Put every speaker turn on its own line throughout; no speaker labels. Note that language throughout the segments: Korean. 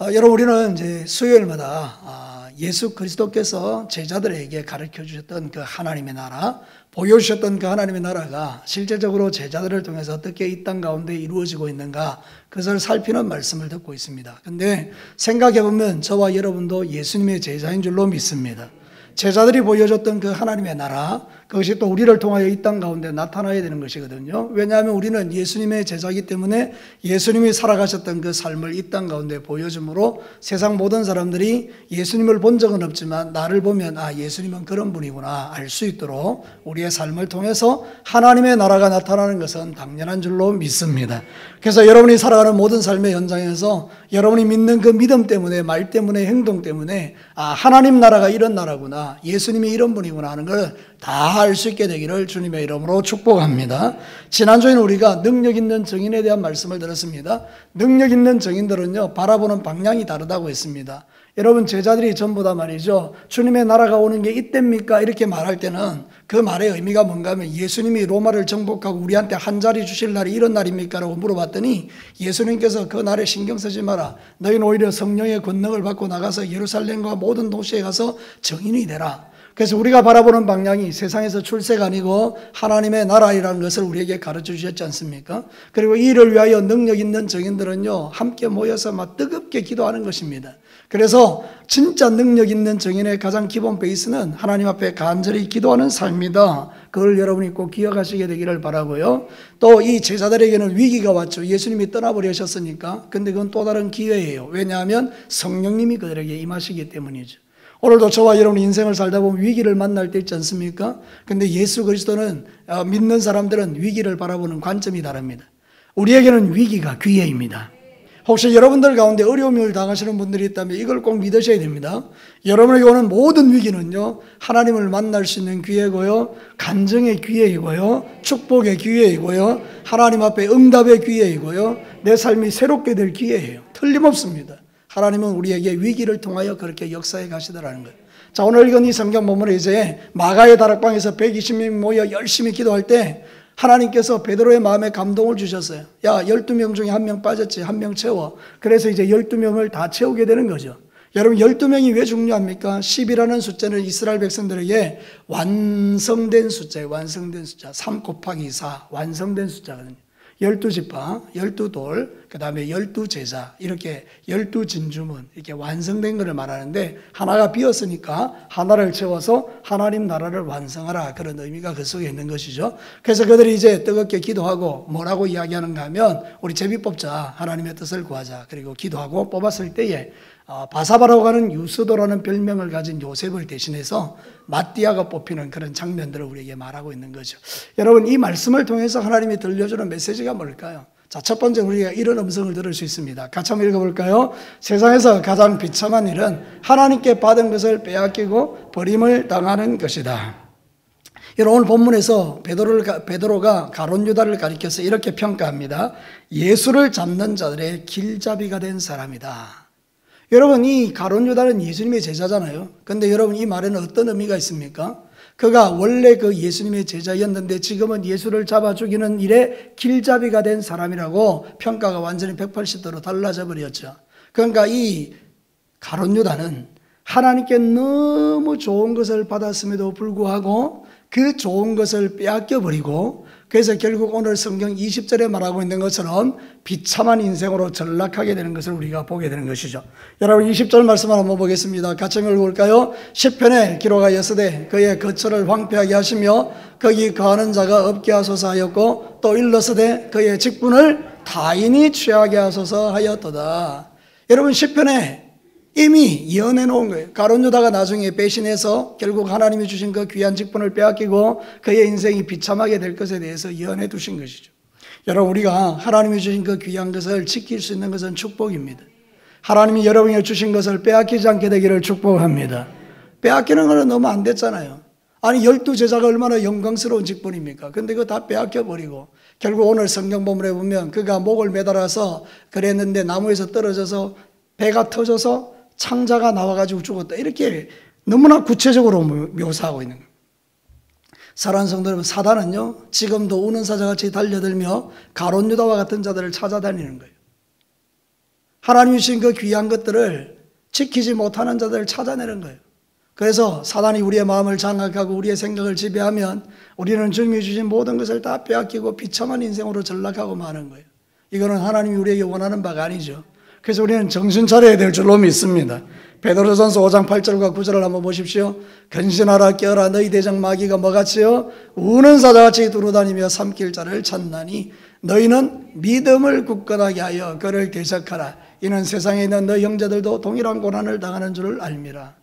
여러분, 우리는 이제 수요일마다 예수 그리스도께서 제자들에게 가르쳐 주셨던 그 하나님의 나라, 보여주셨던 그 하나님의 나라가 실제적으로 제자들을 통해서 어떻게 이 땅 가운데 이루어지고 있는가, 그것을 살피는 말씀을 듣고 있습니다. 근데 생각해보면 저와 여러분도 예수님의 제자인 줄로 믿습니다. 제자들이 보여줬던 그 하나님의 나라, 그것이 또 우리를 통하여 이 땅 가운데 나타나야 되는 것이거든요. 왜냐하면 우리는 예수님의 제자이기 때문에 예수님이 살아가셨던 그 삶을 이 땅 가운데 보여줌으로 세상 모든 사람들이 예수님을 본 적은 없지만 나를 보면 예수님은 그런 분이구나 알 수 있도록 우리의 삶을 통해서 하나님의 나라가 나타나는 것은 당연한 줄로 믿습니다. 그래서 여러분이 살아가는 모든 삶의 현장에서 여러분이 믿는 그 믿음 때문에, 말 때문에, 행동 때문에 하나님 나라가 이런 나라구나, 예수님이 이런 분이구나 하는 걸 다 알 수 있게 되기를 주님의 이름으로 축복합니다. 지난주에는 우리가 능력 있는 증인에 대한 말씀을 들었습니다. 능력 있는 증인들은요, 바라보는 방향이 다르다고 했습니다. 여러분, 제자들이 전부 다 말이죠, 주님의 나라가 오는 게 이때입니까? 이렇게 말할 때는 그 말의 의미가 뭔가 하면 예수님이 로마를 정복하고 우리한테 한 자리 주실 날이 이런 날입니까? 라고 물어봤더니 예수님께서 그 날에 신경 쓰지 마라. 너희는 오히려 성령의 권능을 받고 나가서 예루살렘과 모든 도시에 가서 증인이 되라. 그래서 우리가 바라보는 방향이 세상에서 출세가 아니고 하나님의 나라이라는 것을 우리에게 가르쳐 주셨지 않습니까? 그리고 이 일을 위하여 능력 있는 증인들은요, 함께 모여서 막 뜨겁게 기도하는 것입니다. 그래서 진짜 능력 있는 증인의 가장 기본 베이스는 하나님 앞에 간절히 기도하는 삶이다. 그걸 여러분이 꼭 기억하시게 되기를 바라고요. 또 이 제자들에게는 위기가 왔죠. 예수님이 떠나버리셨으니까. 근데 그건 또 다른 기회예요. 왜냐하면 성령님이 그들에게 임하시기 때문이죠. 오늘도 저와 여러분 인생을 살다 보면 위기를 만날 때 있지 않습니까? 근데 예수 그리스도는, 믿는 사람들은 위기를 바라보는 관점이 다릅니다. 우리에게는 위기가 기회입니다. 혹시 여러분들 가운데 어려움을 당하시는 분들이 있다면 이걸 꼭 믿으셔야 됩니다. 여러분에게 오는 모든 위기는요, 하나님을 만날 수 있는 기회고요, 간증의 기회이고요, 축복의 기회이고요, 하나님 앞에 응답의 기회이고요, 내 삶이 새롭게 될 기회예요. 틀림없습니다. 하나님은 우리에게 위기를 통하여 그렇게 역사해 가시더라는 거예요. 자, 오늘 읽은 이 성경 본문은 이제 마가의 다락방에서 120명이 모여 열심히 기도할 때 하나님께서 베드로의 마음에 감동을 주셨어요. 야, 12명 중에 1명 빠졌지, 1명 채워. 그래서 이제 12명을 다 채우게 되는 거죠. 여러분, 12명이 왜 중요합니까? 10이라는 숫자는 이스라엘 백성들에게 완성된 숫자예요. 완성된 숫자. 3 곱하기 4 완성된 숫자거든요. 12지파, 12돌, 그 다음에 12제자, 이렇게 12진주문, 이렇게 완성된 것을 말하는데, 하나가 비었으니까 하나를 채워서 하나님 나라를 완성하라, 그런 의미가 그 속에 있는 것이죠. 그래서 그들이 이제 뜨겁게 기도하고 뭐라고 이야기하는가 하면, 우리 제비 뽑자, 하나님의 뜻을 구하자, 그리고 기도하고 뽑았을 때에 바사바라고 하는 유스도라는 별명을 가진 요셉을 대신해서 마띠아가 뽑히는 그런 장면들을 우리에게 말하고 있는 거죠. 여러분, 이 말씀을 통해서 하나님이 들려주는 메시지가 뭘까요? 자, 첫 번째 우리가 이런 음성을 들을 수 있습니다. 같이 한번 읽어볼까요? 세상에서 가장 비참한 일은 하나님께 받은 것을 빼앗기고 버림을 당하는 것이다. 여러분, 오늘 본문에서 베드로가 가룟 유다를 가리켜서 이렇게 평가합니다. 예수를 잡는 자들의 길잡이가 된 사람이다. 여러분, 이 가룟 유다는 예수님의 제자잖아요. 근데 여러분, 이 말에는 어떤 의미가 있습니까? 그가 원래 그 예수님의 제자였는데 지금은 예수를 잡아 죽이는 일에 길잡이가 된 사람이라고 평가가 완전히 180도로 달라져 버렸죠. 그러니까 이 가룟 유다는 하나님께 너무 좋은 것을 받았음에도 불구하고 그 좋은 것을 빼앗겨 버리고, 그래서 결국 오늘 성경 20절에 말하고 있는 것처럼 비참한 인생으로 전락하게 되는 것을 우리가 보게 되는 것이죠. 여러분, 20절 말씀을 한번 보겠습니다. 같이 읽어볼까요? 시편에 기록하였으되 그의 거처를 황폐하게 하시며 거기 거하는 자가 없게 하소서 하였고, 또 일렀으되 그의 직분을 타인이 취하게 하소서 하였도다. 여러분, 시편에 이미 예언해 놓은 거예요. 가룟 유다가 나중에 배신해서 결국 하나님이 주신 그 귀한 직분을 빼앗기고 그의 인생이 비참하게 될 것에 대해서 예언해 두신 것이죠. 여러분, 우리가 하나님이 주신 그 귀한 것을 지킬 수 있는 것은 축복입니다. 하나님이 여러분에게 주신 것을 빼앗기지 않게 되기를 축복합니다. 빼앗기는 것은 너무 안 됐잖아요. 아니, 12제자가 얼마나 영광스러운 직분입니까? 근데 그거 다 빼앗겨버리고 결국 오늘 성경 본문에 보면 그가 목을 매달아서 그랬는데 나무에서 떨어져서 배가 터져서 창자가 나와가지고 죽었다, 이렇게 너무나 구체적으로 묘사하고 있는 거예요. 사랑하는 성도 여러분, 사단은요 지금도 우는 사자같이 달려들며 가룟 유다와 같은 자들을 찾아다니는 거예요. 하나님이 주신 그 귀한 것들을 지키지 못하는 자들을 찾아내는 거예요. 그래서 사단이 우리의 마음을 장악하고 우리의 생각을 지배하면 우리는 주님이 주신 모든 것을 다 빼앗기고 비참한 인생으로 전락하고 마는 거예요. 이거는 하나님이 우리에게 원하는 바가 아니죠. 그래서 우리는 정신 차려야 될 줄로 믿습니다. 베드로전서 5장 8절과 9절을 한번 보십시오. 근신하라 깨어라 너희 대적 마귀가 뭐같이요 우는 사자같이 두루다니며 삼킬 자를 찾나니 너희는 믿음을 굳건하게 하여 그를 대적하라. 이는 세상에 있는 너희 형제들도 동일한 고난을 당하는 줄을 알미라.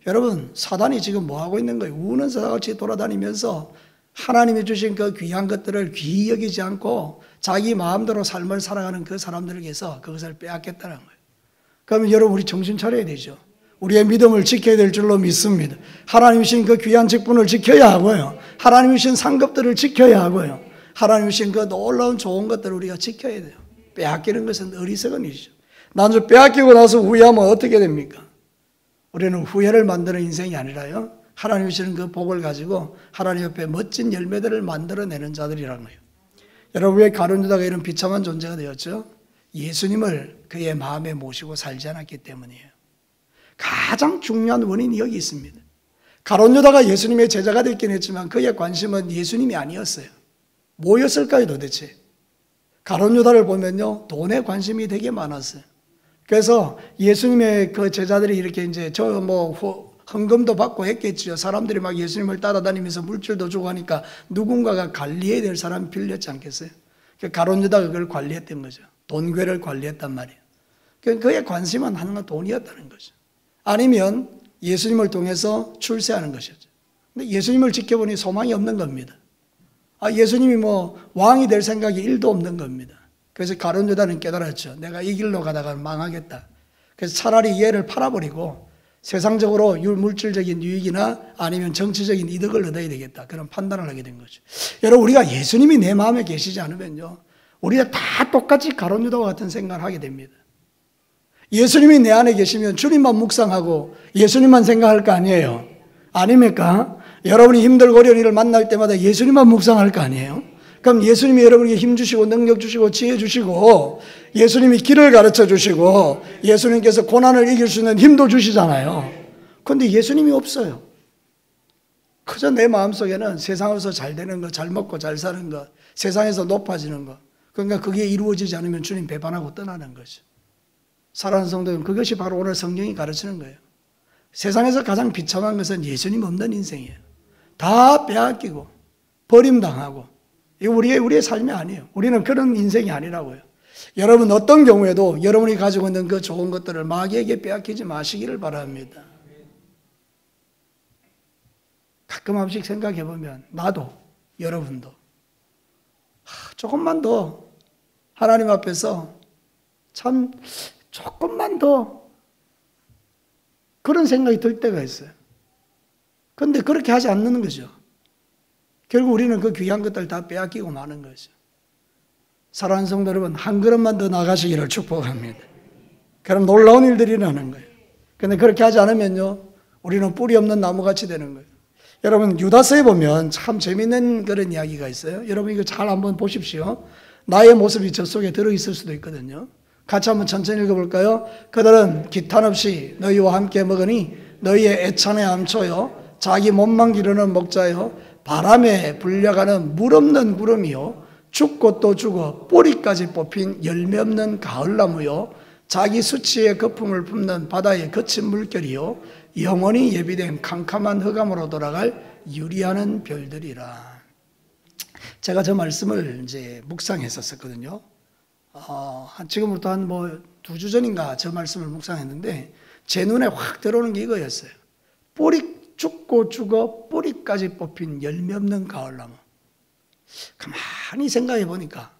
여러분, 사단이 지금 뭐하고 있는 거예요? 우는 사자같이 돌아다니면서 하나님이 주신 그 귀한 것들을 귀히 여기지 않고 자기 마음대로 삶을 살아가는 그 사람들에게서 그것을 빼앗겠다는 거예요. 그러면 여러분, 우리 정신 차려야 되죠. 우리의 믿음을 지켜야 될 줄로 믿습니다. 하나님이 주신 그 귀한 직분을 지켜야 하고요. 하나님이 주신 상급들을 지켜야 하고요. 하나님이 주신 그 놀라운 좋은 것들을 우리가 지켜야 돼요. 빼앗기는 것은 어리석은 일이죠. 나중에 빼앗기고 나서 후회하면 어떻게 됩니까? 우리는 후회를 만드는 인생이 아니라요, 하나님이 주시는 그 복을 가지고 하나님 옆에 멋진 열매들을 만들어내는 자들이라는 거예요. 여러분, 왜 가룟 유다가 이런 비참한 존재가 되었죠? 예수님을 그의 마음에 모시고 살지 않았기 때문이에요. 가장 중요한 원인이 여기 있습니다. 가룟 유다가 예수님의 제자가 됐긴 했지만 그의 관심은 예수님이 아니었어요. 뭐였을까요 도대체? 가룟 유다를 보면요, 돈에 관심이 되게 많았어요. 그래서 예수님의 그 제자들이 이렇게 이제 헌금도 받고 했겠죠. 사람들이 막 예수님을 따라다니면서 물질도 주고 하니까 누군가가 관리해야 될 사람이 빌렸지 않겠어요? 가룟 유다가 그걸 관리했던 거죠. 돈괴를 관리했단 말이에요. 그의 관심은 하나가 돈이었다는 거죠. 아니면 예수님을 통해서 출세하는 것이었죠. 근데 예수님을 지켜보니 소망이 없는 겁니다. 예수님이 왕이 될 생각이 1도 없는 겁니다. 그래서 가룟 유다는 깨달았죠. 내가 이 길로 가다가 망하겠다. 그래서 차라리 얘를 팔아버리고 세상적으로 물질적인 유익이나 아니면 정치적인 이득을 얻어야 되겠다. 그런 판단을 하게 된 거죠. 여러분, 우리가 예수님이 내 마음에 계시지 않으면요, 우리가 다 똑같이 가룟 유다와 같은 생각을 하게 됩니다. 예수님이 내 안에 계시면 주님만 묵상하고 예수님만 생각할 거 아니에요? 아닙니까? 여러분이 힘들고 어려운 일을 만날 때마다 예수님만 묵상할 거 아니에요? 그럼 예수님이 여러분에게 힘 주시고 능력 주시고 지혜 주시고 예수님이 길을 가르쳐 주시고 예수님께서 고난을 이길 수 있는 힘도 주시잖아요. 그런데 예수님이 없어요. 그저 내 마음속에는 세상에서 잘 되는 것, 잘 먹고 잘 사는 것, 세상에서 높아지는 것, 그러니까 그게 이루어지지 않으면 주님 배반하고 떠나는 거죠. 사랑하는 성도님, 그것이 바로 오늘 성경이 가르치는 거예요. 세상에서 가장 비참한 것은 예수님 없는 인생이에요. 다 빼앗기고 버림당하고, 이거 우리의 삶이 아니에요. 우리는 그런 인생이 아니라고요. 여러분, 어떤 경우에도 여러분이 가지고 있는 그 좋은 것들을 마귀에게 빼앗기지 마시기를 바랍니다. 가끔 한 번씩 생각해 보면 나도 여러분도 조금만 더 하나님 앞에서 참 조금만 더 그런 생각이 들 때가 있어요. 그런데 그렇게 하지 않는 거죠. 결국 우리는 그 귀한 것들 다 빼앗기고 마는 거죠. 사랑하는 성도 여러분, 한 걸음만 더 나가시기를 축복합니다. 그럼 놀라운 일들이 일어나는 거예요. 그런데 그렇게 하지 않으면요, 우리는 뿌리 없는 나무같이 되는 거예요. 여러분, 유다서에 보면 참 재밌는 그런 이야기가 있어요. 여러분 이거 잘 한번 보십시오. 나의 모습이 저 속에 들어있을 수도 있거든요. 같이 한번 천천히 읽어볼까요? 그들은 기탄 없이 너희와 함께 먹으니 너희의 애찬의 암초요 자기 몸만 기르는 목자요 바람에 불려가는 물 없는 구름이요 죽고 또 죽어 뿌리까지 뽑힌 열매 없는 가을나무요 자기 수치의 거품을 뿜는 바다의 거친 물결이요 영원히 예비된 캄캄한 흑암으로 돌아갈 유리하는 별들이라. 제가 저 말씀을 이제 묵상했었거든요. 지금부터 한 2주 전인가 저 말씀을 묵상했는데 제 눈에 확 들어오는 게 이거였어요. 죽고 죽어 뿌리까지 뽑힌 열매 없는 가을나무. 가만히 생각해 보니까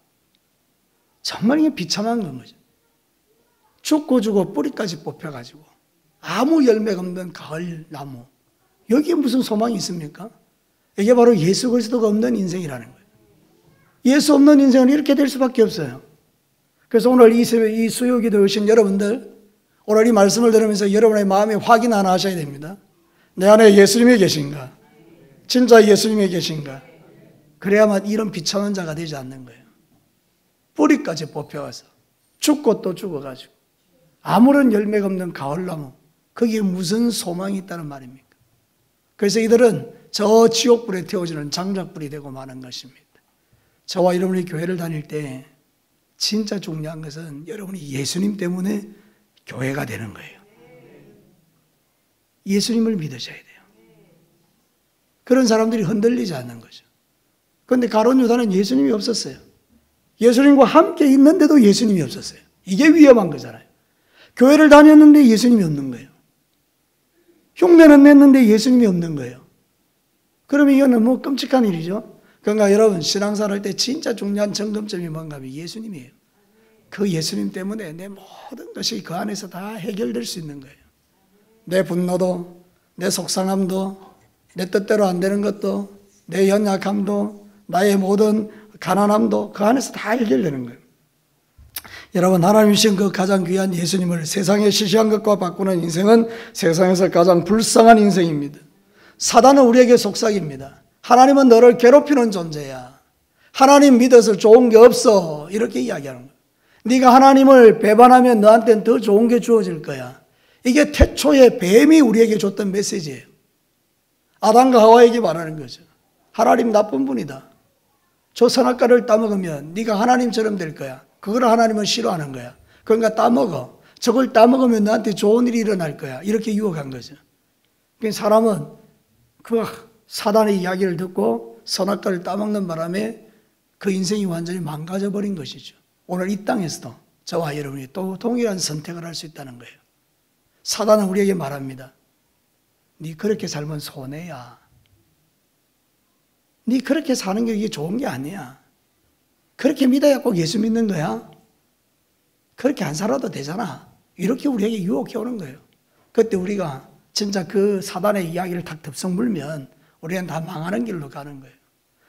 정말 이게 비참한 건 거죠. 죽고 죽어 뿌리까지 뽑혀가지고 아무 열매가 없는 가을나무. 여기에 무슨 소망이 있습니까? 이게 바로 예수 그리스도가 없는 인생이라는 거예요. 예수 없는 인생은 이렇게 될 수밖에 없어요. 그래서 오늘 이 수요기도 오신 여러분들, 오늘 이 말씀을 들으면서 여러분의 마음에 확인 하나 하셔야 됩니다. 내 안에 예수님이 계신가? 진짜 예수님이 계신가? 그래야만 이런 비참한 자가 되지 않는 거예요. 뿌리까지 뽑혀가서 죽고 또 죽어가지고 아무런 열매가 없는 가을나무, 거기에 무슨 소망이 있다는 말입니까? 그래서 이들은 저 지옥불에 태워지는 장작불이 되고 마는 것입니다. 저와 여러분이 교회를 다닐 때 진짜 중요한 것은 여러분이 예수님 때문에 교회가 되는 거예요. 예수님을 믿으셔야 돼요. 그런 사람들이 흔들리지 않는 거죠. 그런데 가룟 유다는 예수님이 없었어요. 예수님과 함께 있는데도 예수님이 없었어요. 이게 위험한 거잖아요. 교회를 다녔는데 예수님이 없는 거예요. 흉내는 냈는데 예수님이 없는 거예요. 그러면 이건 너무 끔찍한 일이죠. 그러니까 여러분 신앙생활 할 때 진짜 중요한 점검점이 뭔가 하면 예수님이에요. 그 예수님 때문에 내 모든 것이 그 안에서 다 해결될 수 있는 거예요. 내 분노도, 내 속상함도, 내 뜻대로 안 되는 것도, 내 연약함도, 나의 모든 가난함도 그 안에서 다 해결되는 거예요. 여러분 하나님이 주신 그 가장 귀한 예수님을 세상에 시시한 것과 바꾸는 인생은 세상에서 가장 불쌍한 인생입니다. 사단은 우리에게 속삭입니다. 하나님은 너를 괴롭히는 존재야. 하나님 믿어서 좋은 게 없어. 이렇게 이야기하는 거예요. 네가 하나님을 배반하면 너한테는 더 좋은 게 주어질 거야. 이게 태초에 뱀이 우리에게 줬던 메시지예요. 아담과 하와에게 말하는 거죠. 하나님 나쁜 분이다. 저 선악과를 따먹으면 네가 하나님처럼 될 거야. 그걸 하나님은 싫어하는 거야. 그러니까 따먹어. 저걸 따먹으면 너한테 좋은 일이 일어날 거야. 이렇게 유혹한 거죠. 그러니까 사람은 그 사단의 이야기를 듣고 선악과를 따먹는 바람에 그 인생이 완전히 망가져 버린 것이죠. 오늘 이 땅에서도 저와 여러분이 또 동일한 선택을 할 수 있다는 거예요. 사단은 우리에게 말합니다. 네 그렇게 살면 손해야. 네 그렇게 사는 게 이게 좋은 게 아니야. 그렇게 믿어야 꼭 예수 믿는 거야. 그렇게 안 살아도 되잖아. 이렇게 우리에게 유혹해 오는 거예요. 그때 우리가 진짜 그 사단의 이야기를 탁 덥석 물면 우리는 다 망하는 길로 가는 거예요.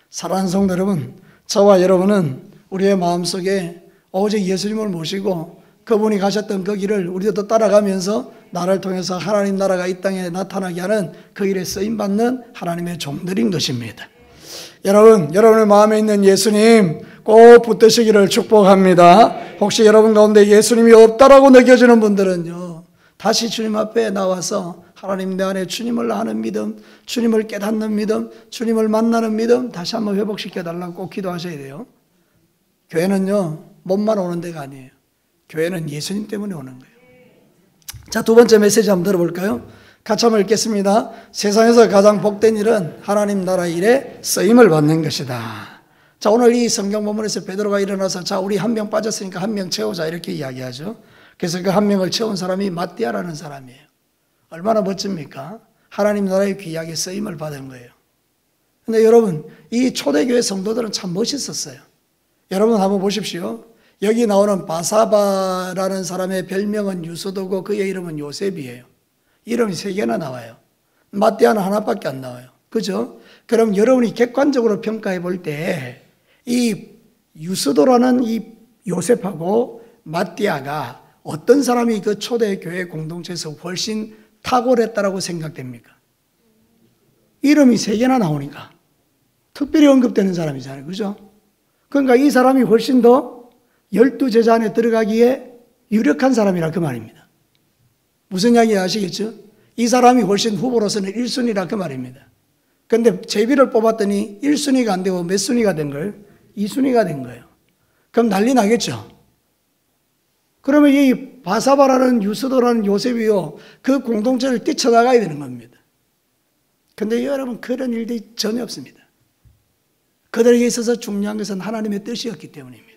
사랑하는 성도 여러분, 저와 여러분은 우리의 마음속에 오직 예수님을 모시고 그분이 가셨던 그 길을 우리도 따라가면서 나를 통해서 하나님 나라가 이 땅에 나타나게 하는 그 일에 쓰임받는 하나님의 종들인 것입니다. 여러분, 여러분의 마음에 있는 예수님 꼭 붙드시기를 축복합니다. 혹시 여러분 가운데 예수님이 없다라고 느껴지는 분들은요, 다시 주님 앞에 나와서 하나님 내 안에 주님을 아는 믿음, 주님을 깨닫는 믿음, 주님을 만나는 믿음 다시 한번 회복시켜 달라고 꼭 기도하셔야 돼요. 교회는요, 몸만 오는 데가 아니에요. 교회는 예수님 때문에 오는 거예요. 자, 두 번째 메시지 한번 들어볼까요? 같이 한번 읽겠습니다. 세상에서 가장 복된 일은 하나님 나라 일에 쓰임을 받는 것이다. 자, 오늘 이 성경 본문에서 베드로가 일어나서 자, 우리 한 명 빠졌으니까 한 명 채우자 이렇게 이야기하죠. 그래서 그 한 명을 채운 사람이 마띠아라는 사람이에요. 얼마나 멋집니까? 하나님 나라의 귀하게 쓰임을 받은 거예요. 근데 여러분, 이 초대교회 성도들은 참 멋있었어요. 여러분 한번 보십시오. 여기 나오는 바사바라는 사람의 별명은 유소도고 그의 이름은 요셉이에요. 이름이 3개나 나와요. 마띠아는 하나밖에 안 나와요. 그죠? 그럼 여러분이 객관적으로 평가해 볼 때 이 유소도라는 이 요셉하고 마띠아가 어떤 사람이 그 초대교회 공동체에서 훨씬 탁월했다라고 생각됩니까? 이름이 3개나 나오니까 특별히 언급되는 사람이잖아요. 그죠? 그러니까 이 사람이 훨씬 더 12제자 안에 들어가기에 유력한 사람이라 그 말입니다. 무슨 이야기 아시겠죠? 이 사람이 훨씬 후보로서는 1순위라 그 말입니다. 그런데 제비를 뽑았더니 1순위가 안 되고 몇 순위가 된 거예요? 2순위가 된 거예요. 그럼 난리 나겠죠? 그러면 이 바사바라는 유스도라는 요셉이요, 그 공동체를 뛰쳐나가야 되는 겁니다. 그런데 여러분, 그런 일들이 전혀 없습니다. 그들에게 있어서 중요한 것은 하나님의 뜻이었기 때문입니다.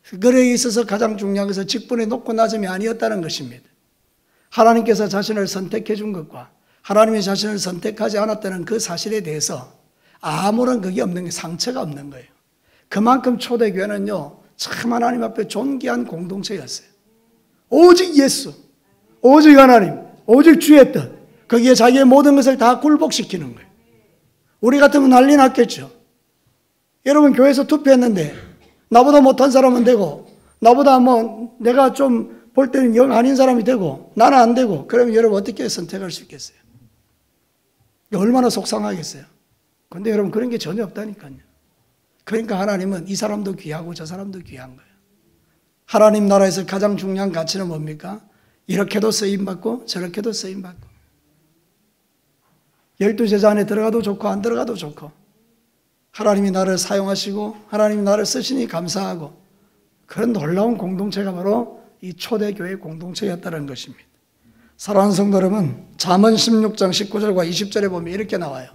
그들에게 있어서 가장 중요한 것은 직분의 높고 낮음이 아니었다는 것입니다. 하나님께서 자신을 선택해 준 것과 하나님이 자신을 선택하지 않았다는 그 사실에 대해서 아무런 그게 없는 게 상처가 없는 거예요. 그만큼 초대교회는요, 참 하나님 앞에 존귀한 공동체였어요. 오직 예수, 오직 하나님, 오직 주의 뜻, 거기에 자기의 모든 것을 다 굴복시키는 거예요. 우리 같으면 난리 났겠죠. 여러분 교회에서 투표했는데 나보다 못한 사람은 되고 나보다 뭐 내가 좀 볼 때는 영 아닌 사람이 되고 나는 안 되고, 그러면 여러분 어떻게 선택할 수 있겠어요? 얼마나 속상하겠어요. 그런데 여러분 그런 게 전혀 없다니까요. 그러니까 하나님은 이 사람도 귀하고 저 사람도 귀한 거예요. 하나님 나라에서 가장 중요한 가치는 뭡니까? 이렇게도 쓰임받고 저렇게도 쓰임받고, 12제자 안에 들어가도 좋고 안 들어가도 좋고, 하나님이 나를 사용하시고 하나님이 나를 쓰시니 감사하고, 그런 놀라운 공동체가 바로 이 초대교회 공동체였다는 것입니다. 사랑하는 성도 여러분, 잠언 16장 19절과 20절에 보면 이렇게 나와요.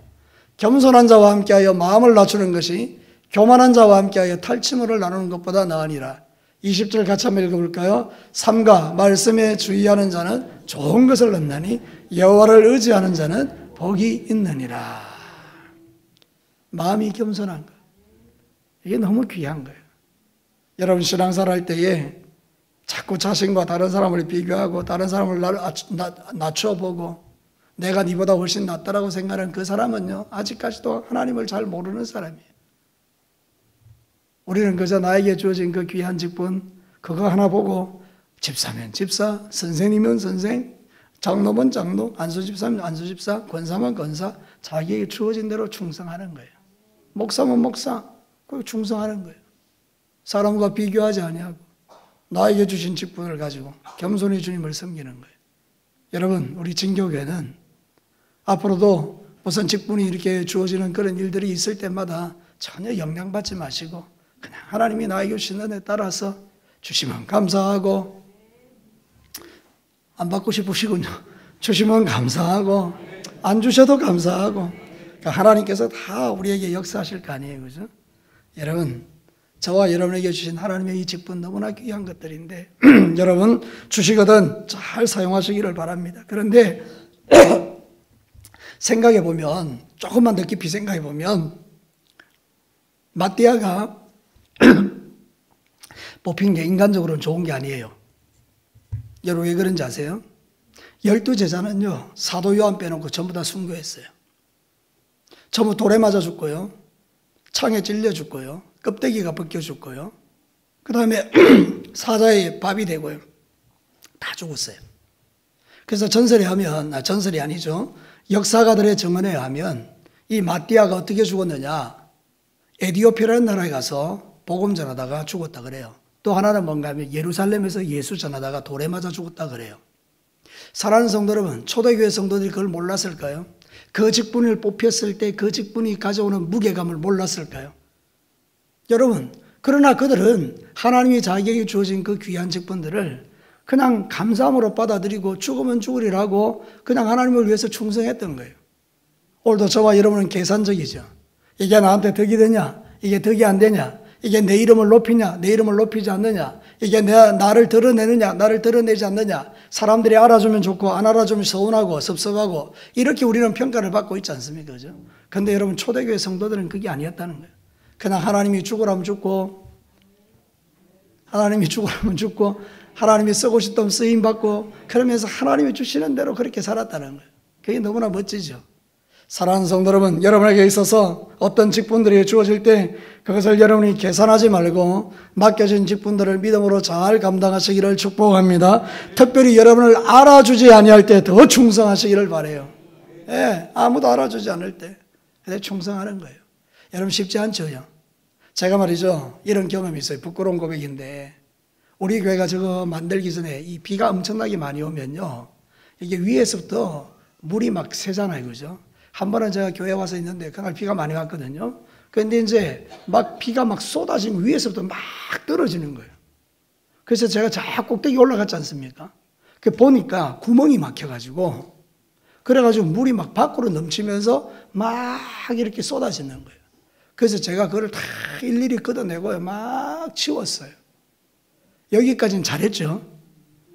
겸손한 자와 함께하여 마음을 낮추는 것이 교만한 자와 함께하여 탈취물을 나누는 것보다 나으니라. 20절 같이 한번 읽어볼까요? 삼가 말씀에 주의하는 자는 좋은 것을 얻나니 여호와를 의지하는 자는 복이 있느니라. 마음이 겸손한 거, 이게 너무 귀한 거예요. 여러분, 신앙생활 할 때에 자꾸 자신과 다른 사람을 비교하고 다른 사람을 낮춰보고 내가 니보다 훨씬 낫다라고 생각하는 그 사람은요, 아직까지도 하나님을 잘 모르는 사람이에요. 우리는 그저 나에게 주어진 그 귀한 직분, 그거 하나 보고 집사면 집사, 선생님은 선생, 장로면 장로, 안수집사면 안수집사, 권사면 권사, 자기에게 주어진 대로 충성하는 거예요. 목사면 목사, 그 충성하는 거예요. 사람과 비교하지 아니하고 나에게 주신 직분을 가지고 겸손히 주님을 섬기는 거예요. 여러분, 우리 진교교회는 앞으로도 무슨 직분이 이렇게 주어지는 그런 일들이 있을 때마다 전혀 영향받지 마시고 그냥 하나님이 나에게 주신 은혜에 따라서 주시면 감사하고, 안 받고 싶으시군요. 주시면 감사하고, 안 주셔도 감사하고, 그러니까 하나님께서 다 우리에게 역사하실 거 아니에요, 그죠? 여러분, 저와 여러분에게 주신 하나님의 이 직분 너무나 귀한 것들인데 여러분, 주시거든 잘 사용하시기를 바랍니다. 그런데 생각해 보면, 조금만 더 깊이 생각해 보면, 마띠아가 뽑힌 게 인간적으로는 좋은 게 아니에요. 여러분, 왜 그런지 아세요? 12제자는요 사도 요한 빼놓고 전부 다 순교했어요. 전부 돌에 맞아 죽고요, 창에 찔려 죽고요, 껍데기가 벗겨 죽고요, 그 다음에 사자의 밥이 되고요, 다 죽었어요. 그래서 전설에 하면, 전설이 아니죠, 역사가들의 증언에 하면 이 마띠아가 어떻게 죽었느냐, 에디오피아라는 나라에 가서 복음 전하다가 죽었다 그래요. 또 하나는 뭔가 하면 예루살렘에서 예수 전하다가 돌에 맞아 죽었다 그래요. 사랑하는 성도 여러분, 초대교회 성도들이 그걸 몰랐을까요? 그 직분을 뽑혔을 때 그 직분이 가져오는 무게감을 몰랐을까요? 여러분, 그러나 그들은 하나님이 자기에게 주어진 그 귀한 직분들을 그냥 감사함으로 받아들이고 죽으면 죽으리라고 그냥 하나님을 위해서 충성했던 거예요. 오늘도 저와 여러분은 계산적이죠. 이게 나한테 덕이 되냐, 이게 덕이 안 되냐, 이게 내 이름을 높이냐, 내 이름을 높이지 않느냐, 이게 나를 드러내느냐, 나를 드러내지 않느냐, 사람들이 알아주면 좋고 안 알아주면 서운하고 섭섭하고, 이렇게 우리는 평가를 받고 있지 않습니까? 그죠? 근데 여러분, 초대교회 성도들은 그게 아니었다는 거예요. 그냥 하나님이 죽으라면 죽고, 하나님이 죽으라면 죽고, 하나님이 쓰고 싶다면 쓰임받고, 그러면서 하나님이 주시는 대로 그렇게 살았다는 거예요. 그게 너무나 멋지죠. 사랑하는 성도 여러분, 여러분에게 있어서 어떤 직분들이 주어질 때 그것을 여러분이 계산하지 말고 맡겨진 직분들을 믿음으로 잘 감당하시기를 축복합니다. 특별히 여러분을 알아주지 아니할 때 더 충성하시기를 바라요. 예, 아무도 알아주지 않을 때 충성하는 거예요. 여러분, 쉽지 않죠? 제가 말이죠, 이런 경험이 있어요. 부끄러운 고백인데, 우리 교회가 저거 만들기 전에 이 비가 엄청나게 많이 오면요, 이게 위에서부터 물이 막 새잖아요, 그죠? 한 번은 제가 교회 와서 있는데 그날 비가 많이 왔거든요. 그런데 이제 막 비가 막 쏟아지면 위에서부터 막 떨어지는 거예요. 그래서 제가 저 꼭대기 올라갔지 않습니까? 그 보니까 구멍이 막혀가지고, 그래가지고 물이 막 밖으로 넘치면서 막 이렇게 쏟아지는 거예요. 그래서 제가 그걸 다 일일이 걷어내고 막 치웠어요. 여기까지는 잘했죠.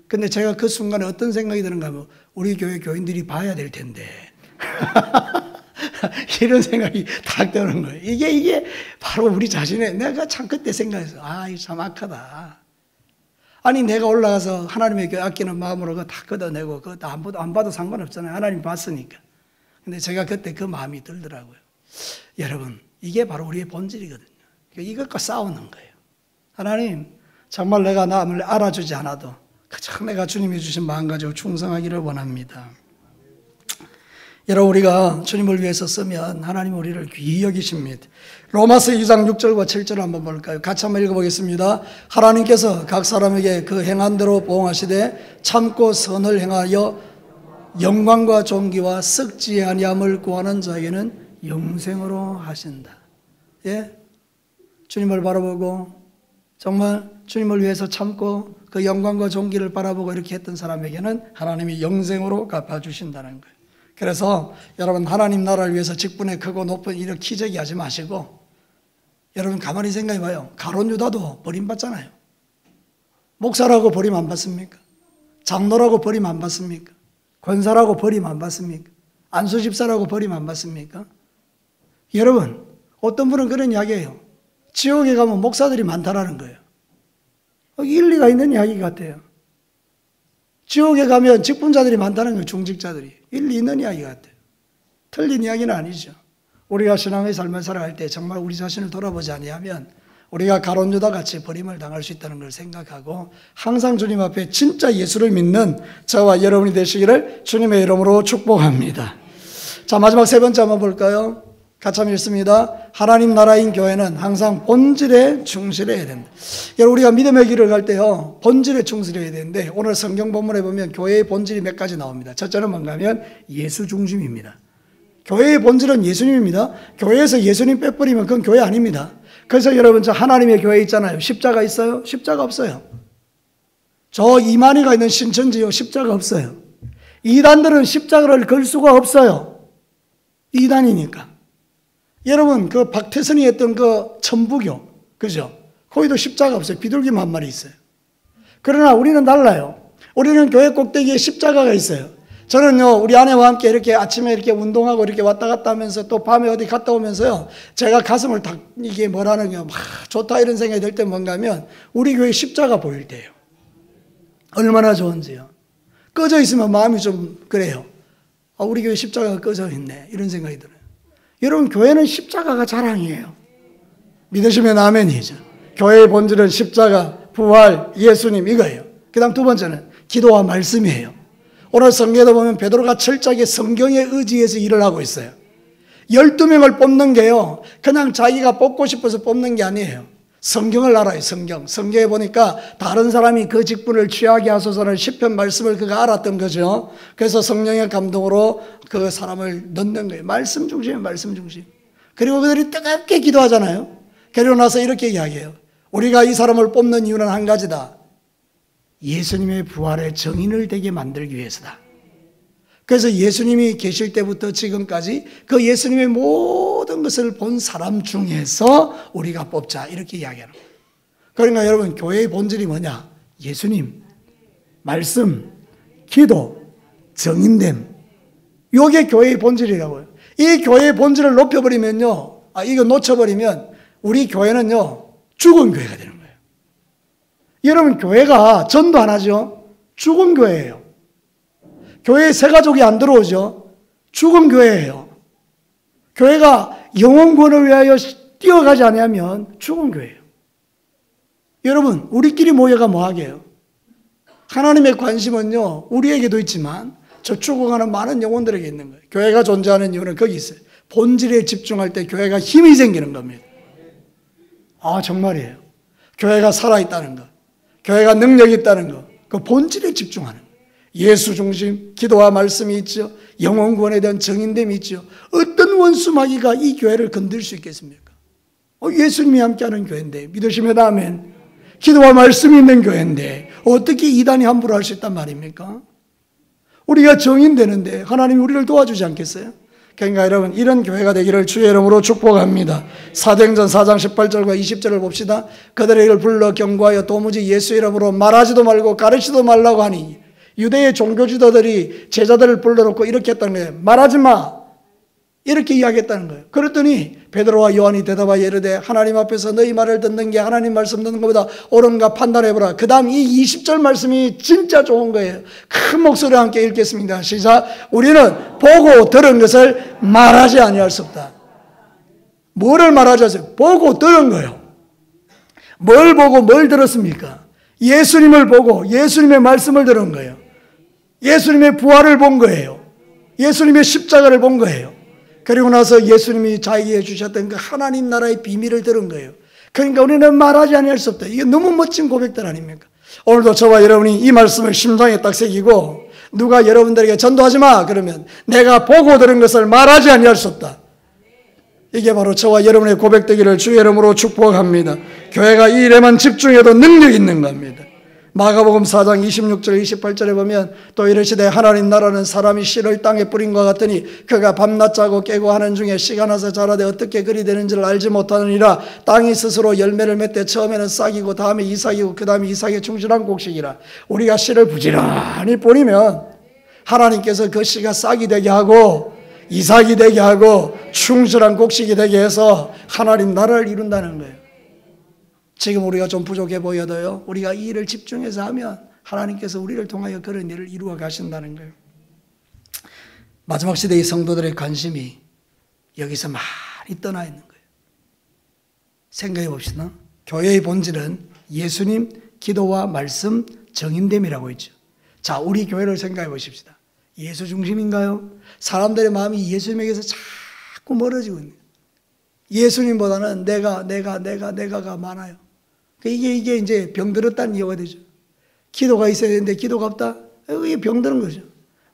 근데 제가 그 순간에 어떤 생각이 드는가 하면, 우리 교회 교인들이 봐야 될 텐데 이런 생각이 딱 드는 거예요. 이게 바로 우리 자신의, 내가 참 그때 생각했어. 이거 참 악하다. 아니, 내가 올라가서 하나님의 교회 아끼는 마음으로 그거 다 걷어내고 그거 안 봐도 상관없잖아요. 하나님 봤으니까. 근데 제가 그때 그 마음이 들더라고요. 여러분, 이게 바로 우리의 본질이거든요. 이것과 싸우는 거예요. 하나님, 정말 내가 남을 알아주지 않아도 그저 내가 주님이 주신 마음 가지고 충성하기를 원합니다. 여러분, 우리가 주님을 위해서 쓰면 하나님 우리를 귀히 여기십니다. 로마서 2장 6절과 7절 한번 볼까요? 같이 한번 읽어보겠습니다. 하나님께서 각 사람에게 그 행한 대로 보응하시되 참고 선을 행하여 영광과 존귀와 썩지 아니함을 구하는 자에게는 영생으로 하신다. 예? 주님을 바라보고 정말 주님을 위해서 참고 그 영광과 존귀를 바라보고 이렇게 했던 사람에게는 하나님이 영생으로 갚아주신다는 거예요. 그래서 여러분, 하나님 나라를 위해서 직분의 크고 높은 이런 기저귀 하지 마시고, 여러분 가만히 생각해 봐요. 가룟 유다도 버림받잖아요. 목사라고 버림 안 받습니까? 장로라고 버림 안 받습니까? 권사라고 버림 안 받습니까? 안수집사라고 버림 안 받습니까? 여러분, 어떤 분은 그런 이야기예요. 지옥에 가면 목사들이 많다라는 거예요. 일리가 있는 이야기 같아요. 지옥에 가면 직분자들이 많다는 거예요. 중직자들이. 일리 있는 이야기 같아요. 틀린 이야기는 아니죠. 우리가 신앙의 삶을 살아갈 때 정말 우리 자신을 돌아보지 아니하면 우리가 가룟 유다 같이 버림을 당할 수 있다는 걸 생각하고 항상 주님 앞에 진짜 예수를 믿는 저와 여러분이 되시기를 주님의 이름으로 축복합니다. 자, 마지막 세 번째 한번 볼까요? 같이 한번 읽습니다. 하나님 나라인 교회는 항상 본질에 충실해야 된다. 여러분, 우리가 믿음의 길을 갈 때요, 본질에 충실해야 되는데, 오늘 성경 본문에 보면 교회의 본질이 몇 가지 나옵니다. 첫째는 뭔가 하면 예수 중심입니다. 교회의 본질은 예수님입니다. 교회에서 예수님 빼버리면 그건 교회 아닙니다. 그래서 여러분, 저 하나님의 교회 있잖아요. 십자가 있어요? 십자가 없어요. 저 이만희가 있는 신천지요, 십자가 없어요. 이단들은 십자가를 걸 수가 없어요. 이단이니까. 여러분, 그 박태선이 했던 그 천부교, 그죠? 거기도 십자가 없어요. 비둘기만 한 마리 있어요. 그러나 우리는 달라요. 우리는 교회 꼭대기에 십자가가 있어요. 저는요, 우리 아내와 함께 이렇게 아침에 이렇게 운동하고 이렇게 왔다 갔다 하면서 또 밤에 어디 갔다 오면서요, 제가 가슴을 딱, 이게 뭐라는 게, 좋다 이런 생각이 들 때 뭔가 하면 우리 교회 십자가 보일 때예요. 얼마나 좋은지요. 꺼져 있으면 마음이 좀 그래요. 우리 교회 십자가가 꺼져 있네. 이런 생각이 들어요. 여러분, 교회는 십자가가 자랑이에요. 믿으시면 아멘이죠. 교회의 본질은 십자가, 부활, 예수님 이거예요. 그 다음 두 번째는 기도와 말씀이에요. 오늘 성경에도 보면 베드로가 철저하게 성경에 의지해서 일을 하고 있어요. 12명을 뽑는 게요, 그냥 자기가 뽑고 싶어서 뽑는 게 아니에요. 성경을 알아요. 성경에 보니까 다른 사람이 그 직분을 취하게 하소서는 시편 말씀을 그가 알았던 거죠. 그래서 성령의 감동으로 그 사람을 넣는 거예요. 말씀 중심이에요. 말씀 중심. 그리고 그들이 뜨겁게 기도하잖아요. 그리고 나서 이렇게 이야기해요. 우리가 이 사람을 뽑는 이유는 한 가지다. 예수님의 부활의 정인을 되게 만들기 위해서다. 그래서 예수님이 계실 때부터 지금까지 그 예수님의 모든 것을 본 사람 중에서 우리가 뽑자, 이렇게 이야기하는 거예요. 그러니까 여러분, 교회의 본질이 뭐냐? 예수님, 말씀, 기도, 정인됨. 이게 교회의 본질이라고요. 이 교회의 본질을 높여버리면요, 이거 놓쳐버리면 우리 교회는요, 죽은 교회가 되는 거예요. 여러분, 교회가 전도 안 하죠? 죽은 교회예요. 교회에 새 가족이 안 들어오죠? 죽은 교회예요. 교회가 영혼 구원을 위하여 뛰어가지 않으면 죽은 교회예요. 여러분, 우리끼리 모여가 뭐하게요? 하나님의 관심은요, 우리에게도 있지만 저 죽어가는 많은 영혼들에게 있는 거예요. 교회가 존재하는 이유는 거기 있어요. 본질에 집중할 때 교회가 힘이 생기는 겁니다. 정말이에요. 교회가 살아있다는 것, 교회가 능력이 있다는 것, 그 본질에 집중하는 것. 예수 중심, 기도와 말씀이 있죠. 영혼 구원에 대한 정인됨이 있죠. 어떤 원수마귀가 이 교회를 건들 수 있겠습니까? 예수님이 함께하는 교회인데, 믿으시면 아멘. 기도와 말씀이 있는 교회인데 어떻게 이단이 함부로 할 수 있단 말입니까? 우리가 정인되는데 하나님이 우리를 도와주지 않겠어요? 그러니까 여러분, 이런 교회가 되기를 주의 이름으로 축복합니다. 사도행전 4장 18절과 20절을 봅시다. 그들을 불러 경고하여 도무지 예수 이름으로 말하지도 말고 가르치지도 말라고 하니, 유대의 종교 지도들이 제자들을 불러놓고 이렇게 했다는 거예요. 말하지 마, 이렇게 이야기했다는 거예요. 그랬더니 베드로와 요한이 대답하여 이르되 하나님 앞에서 너희 말을 듣는 게 하나님 말씀 듣는 것보다 옳은가 판단해보라. 그 다음 이 20절 말씀이 진짜 좋은 거예요. 큰 목소리와 함께 읽겠습니다. 시작. 우리는 보고 들은 것을 말하지 아니할 수 없다. 뭐를 말하지 않았어요? 보고 들은 거예요. 뭘 보고 뭘 들었습니까? 예수님을 보고 예수님의 말씀을 들은 거예요. 예수님의 부활을 본 거예요. 예수님의 십자가를 본 거예요. 그리고 나서 예수님이 자기에게 주셨던 그 하나님 나라의 비밀을 들은 거예요. 그러니까 우리는 말하지 않을 수 없다. 이게 너무 멋진 고백들 아닙니까? 오늘도 저와 여러분이 이 말씀을 심장에 딱 새기고 누가 여러분들에게 전도하지 마 그러면 내가 보고 들은 것을 말하지 아니할 수 없다. 이게 바로 저와 여러분의 고백되기를 주의 이름으로 축복합니다. 교회가 이 일에만 집중해도 능력이 있는 겁니다. 마가복음 4장 26절 28절에 보면 또 이르시되 하나님 나라는 사람이 씨를 땅에 뿌린 것 같으니 그가 밤낮 자고 깨고 하는 중에 씨가 나서 자라되 어떻게 그리 되는지를 알지 못하느니라. 땅이 스스로 열매를 맺되 처음에는 싹이고 다음에 이삭이고 그 다음에 이삭에 충실한 곡식이라. 우리가 씨를 부지런히 뿌리면 하나님께서 그 씨가 싹이 되게 하고 이삭이 되게 하고 충실한 곡식이 되게 해서 하나님 나라를 이룬다는 거예요. 지금 우리가 좀 부족해 보여도요, 우리가 이 일을 집중해서 하면 하나님께서 우리를 통하여 그런 일을 이루어 가신다는 거예요. 마지막 시대의 성도들의 관심이 여기서 많이 떠나 있는 거예요. 생각해 봅시다. 교회의 본질은 예수님, 기도와 말씀, 정인됨이라고 있죠. 자, 우리 교회를 생각해 보십시다. 예수 중심인가요? 사람들의 마음이 예수님에게서 자꾸 멀어지고 있는 거예요. 예수님보다는 내가가 많아요. 이게 이제 병들었다는 이유가 되죠. 기도가 있어야 되는데 기도가 없다? 이게 병드는 거죠.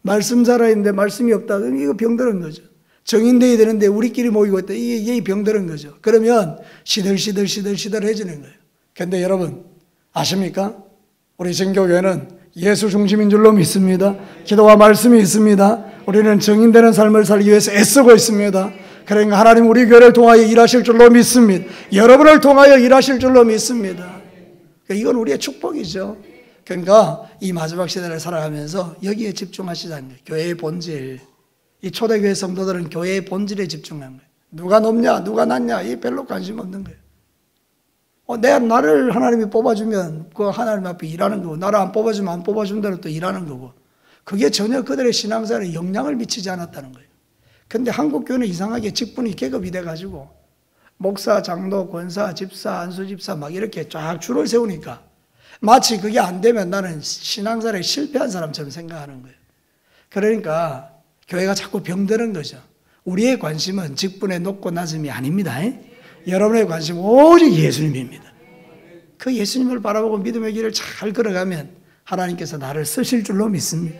말씀 잘해야 되는데 말씀이 없다? 이거 병드는 거죠. 정인되어야 되는데 우리끼리 모이고 있다? 이게 병드는 거죠. 그러면 시들시들해지는 거예요. 그런데 여러분 아십니까? 우리 진교교회는 예수 중심인 줄로 믿습니다. 기도와 말씀이 있습니다. 우리는 정인되는 삶을 살기 위해서 애쓰고 있습니다. 그러니까 하나님 우리 교회를 통하여 일하실 줄로 믿습니다. 여러분을 통하여 일하실 줄로 믿습니다. 이건 우리의 축복이죠. 그러니까 이 마지막 시대를 살아가면서 여기에 집중하시자는 거예요. 교회의 본질. 이 초대교회 성도들은 교회의 본질에 집중한 거예요. 누가 높냐 누가 낮냐 이 별로 관심 없는 거예요. 나를 하나님이 뽑아주면 그 하나님 앞에 일하는 거고 나를 안 뽑아주면 안 뽑아준 대로 또 일하는 거고 그게 전혀 그들의 신앙생활에 영향을 미치지 않았다는 거예요. 근데 한국 교회는 이상하게 직분이 계급이 돼가지고 목사, 장로, 권사, 집사, 안수집사 막 이렇게 쫙 줄을 세우니까 마치 그게 안 되면 나는 신앙생활에 실패한 사람처럼 생각하는 거예요. 그러니까 교회가 자꾸 병드는 거죠. 우리의 관심은 직분의 높고 낮음이 아닙니다. 여러분의 관심은 오직 예수님입니다. 그 예수님을 바라보고 믿음의 길을 잘 걸어가면 하나님께서 나를 쓰실 줄로 믿습니다.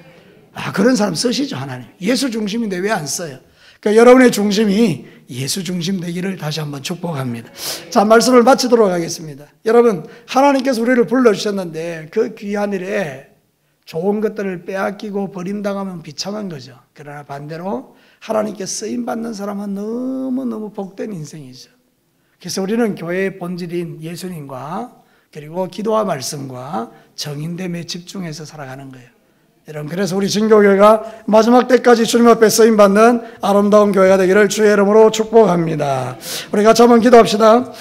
그런 사람 쓰시죠, 하나님. 예수 중심인데 왜 안 써요? 그러니까 여러분의 중심이 예수 중심 되기를 다시 한번 축복합니다. 자, 말씀을 마치도록 하겠습니다. 여러분, 하나님께서 우리를 불러주셨는데 그 귀한 일에 좋은 것들을 빼앗기고 버림당하면 비참한 거죠. 그러나 반대로 하나님께 쓰임받는 사람은 너무너무 복된 인생이죠. 그래서 우리는 교회의 본질인 예수님과 그리고 기도와 말씀과 정인됨에 집중해서 살아가는 거예요. 여러분, 그래서 우리 진교교회가 마지막 때까지 주님 앞에 쓰임받는 아름다운 교회가 되기를 주의 이름으로 축복합니다. 우리 같이 한번 기도합시다.